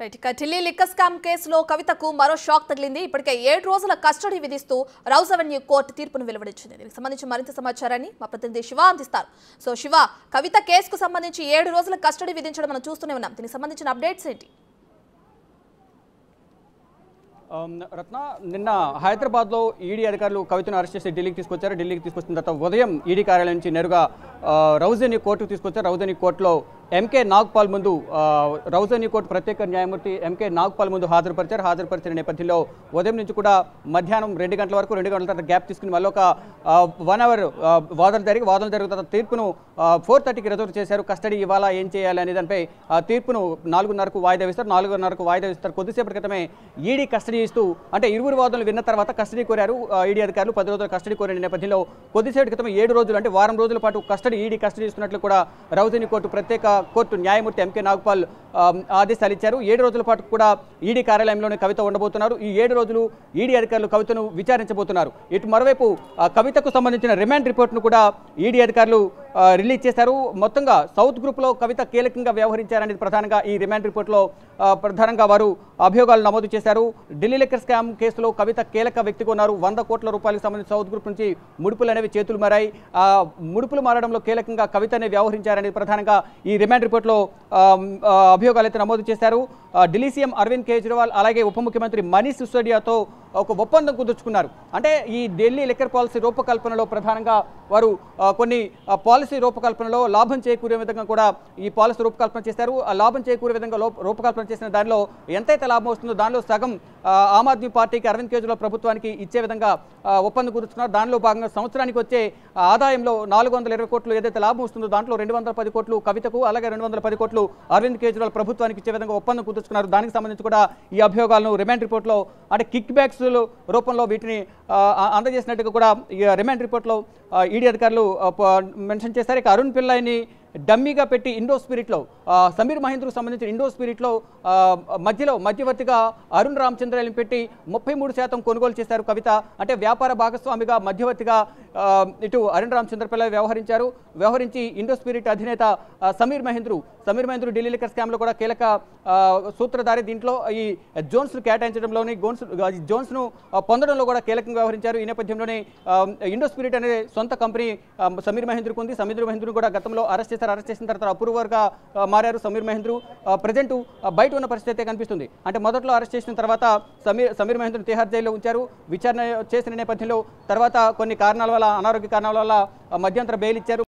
Right ఇక Delhi liquor scam కేసులో కవితకు మరో షాక్ తగిలింది. ఇప్పటికే 7 రోజుల కస్టడీ విధిస్తూ రౌజ్ అవెన్యూ కోర్టు తీర్పును వెలువడించింది. దీనికి సంబంధించి మరింత సమాచారాన్ని మా ప్రతినిధి శివ అందిస్తారు. సో శివ, కవిత కేసుకు సంబంధించి 7 రోజుల కస్టడీ విధించడం మనం చూస్తూనే ఉన్నాం. దీనికి సంబంధించిన అప్డేట్స్ ఏంటి? రత్న, నిన్న హైదరాబాద్లో ఈడీ అధికారులు కవితను అరెస్ట్ చేసి ఢిల్లీకి తీసుకొచ్చారు. ఢిల్లీకి తీసుకొచ్చిన తర్వాత ఉదయం ఈడీ కార్యాలయం నుంచి నేరుగా రౌజ్ అవెన్యూ కోర్టుకు తీసుకొచ్చారు. రౌజ్ అవెన్యూ కోర్టులో ఎంకే నాగ్పాల్ ముందు రౌజ్ అవెన్యూ కోర్టు ప్రత్యేక న్యాయమూర్తి ఎంకే నాగ్పాల్ ముందు హాజరుపరిచిన నేపథ్యంలో ఉదయం నుంచి కూడా మధ్యాహ్నం 2 గంటల వరకు 2 గంటల తర్వాత గ్యాప్ తీసుకుని మళ్ళీ ఒక 1 అవర్ వాదనలు జరిగిన తర్వాత తీర్పును 4:30కి రిజర్వ్ చేశారు. కస్టడీ ఇవ్వాలా, ఏం చేయాలి అనే దానిపై తీర్పును 4:30కు వాయిదా వేస్తారు. 4:30కు వాయిదా వేస్తారు. కొద్దిసేపటి క్రితమే ఈడీ కస్టడీ ఇస్తూ అంటే ఇరువురు వాదనలు విన్న తర్వాత కస్టడీ కోరారు. ఈడీ అధికారులు 10 రోజుల కస్టడీ కోరిన నేపథ్యంలో కొద్దిసేపటి క్రితం 7 రోజులు అంటే వారం రోజుల పాటు ఈడీ కస్టడీ ఇస్తున్నట్లు కూడా రౌజ్ అవెన్యూ కోర్టు ప్రత్యేక కోర్టు న్యాయమూర్తి ఎంకే నాగ్పాల్ ఆదేశాలు ఇచ్చారు. 7 రోజుల పాటు కూడా ఈడీ కార్యాలయంలోనే కవిత ఉండబోతున్నారు. ఈ 7 రోజులు ఈడీ అధికారులు కవితను విచారించబోతున్నారు. ఇటు మరోవైపు కవితకు సంబంధించిన రిమాండ్ రిపోర్ట్ను కూడా ఈడీ అధికారులు రిలీజ్ చేశారు. మొత్తంగా సౌత్ గ్రూప్లో కవిత కీలకంగా వ్యవహరించారనేది ప్రధానంగా ఈ రిమాండ్ రిపోర్ట్లో ప్రధానంగా వారు అభియోగాలు నమోదు చేశారు. ఢిల్లీ లిక్కర్ స్కామ్ కేసులో కవిత కీలక వ్యక్తిగా ఉన్నారు. 100 కోట్ల రూపాయలకు సంబంధించి సౌత్ గ్రూప్ నుంచి ముడుపులు అనేవి చేతులు మారాయి. ముడుపులు మారడంలో కీలకంగా కవితనే వ్యవహరించారనేది ప్రధానంగా ఈ రిమాండ్ రిపోర్ట్లో అభియోగాలు అయితే నమోదు చేశారు. ఢిల్లీ సీఎం అరవింద్ కేజ్రీవాల్ అలాగే ఉప ముఖ్యమంత్రి మనీష్ సిసోడియాతో ఒక ఒప్పందం కుదుర్చుకున్నారు. అంటే ఈ ఢిల్లీ లిక్కర్ పాలసీ రూపకల్పనలో ప్రధానంగా వారు కొన్ని పాలసీ రూపకల్పనలో లాభం చేకూరే విధంగా కూడా ఈ పాలసీ రూపకల్పన చేశారు. ఆ లాభం చేకూరే విధంగా రూపకల్పన చేసిన దానిలో ఎంతైతే లాభం వస్తుందో దానిలో సగం ఆమ్ ఆద్మీ పార్టీకి అరవింద్ కేజ్రీవాల్ ప్రభుత్వానికి ఇచ్చే విధంగా ఒప్పందం కుదుర్చుకున్నారు. దానిలో భాగంగా సంవత్సరానికి వచ్చే ఆదాయంలో 420 కోట్లు ఏదైతే లాభం వస్తుందో దాంట్లో 210 కోట్లు కవితకు అలాగే 210 కోట్లు అరవింద్ కేజ్రీవాల్ ప్రభుత్వానికి ఇచ్చే విధంగా ఒప్పందం కుదుర్చుకున్నారు. దానికి సంబంధించి కూడా ఈ అభియోగాలను రిమాండ్ రిపోర్ట్లో అంటే కిక్ బ్యాక్స్ రూపంలో వీటిని అందజేసినట్టుగా కూడా ఈ రిమాండ్ రిపోర్ట్లో ఈడీ అధికారులు మెన్షన్ చేశారు. ఇక అరుణ్ పిల్లాయిని డమ్మీగా పెట్టి ఇండో స్పిరిట్లో సమీర్ మహేంద్రకు సంబంధించిన ఇండో స్పిరిట్లో మధ్యవర్తిగా అరుణ్ రామచంద్రని పెట్టి 33% కొనుగోలు చేశారు కవిత. అంటే వ్యాపార భాగస్వామిగా మధ్యవర్తిగా ఇటు అరుణ్ రామచంద్ర పిల్లై వ్యవహరించి ఇండో స్పిరిట్ అధినేత సమీర్ మహేంద్రు ఢిల్లీ లిక్కర్ స్కామ్లో కూడా కీలక సూత్రధారి. దీంట్లో ఈ జోన్స్ను కేటాయించడంలోని జోన్స్ను పొందడంలో కూడా కీలకంగా వ్యవహరించారు. ఈ నేపథ్యంలోనే ఇండో స్పిరిట్ అనే సొంత కంపెనీ సమీర్ మహేంద్రకు ఉంది. సమీర్ మహేంద్రును కూడా గతంలో అరెస్ట్ చేసిన తర్వాత అప్రూవర్గా మారారు సమీర్ మహేంద్రు. ప్రజెంట్ బయట ఉన్న పరిస్థితి అయితే కనిపిస్తుంది. అంటే మొదట్లో అరెస్ట్ చేసిన తర్వాత సమీర్ మహేంద్రును తిహార్ జైల్లో ఉంచారు. విచారణ చేసిన నేపథ్యంలో తర్వాత కొన్ని కారణాల వల్ల అనారోగ్య కారణాల వల్ల మధ్యంతర బెయిల్ ఇచ్చారు.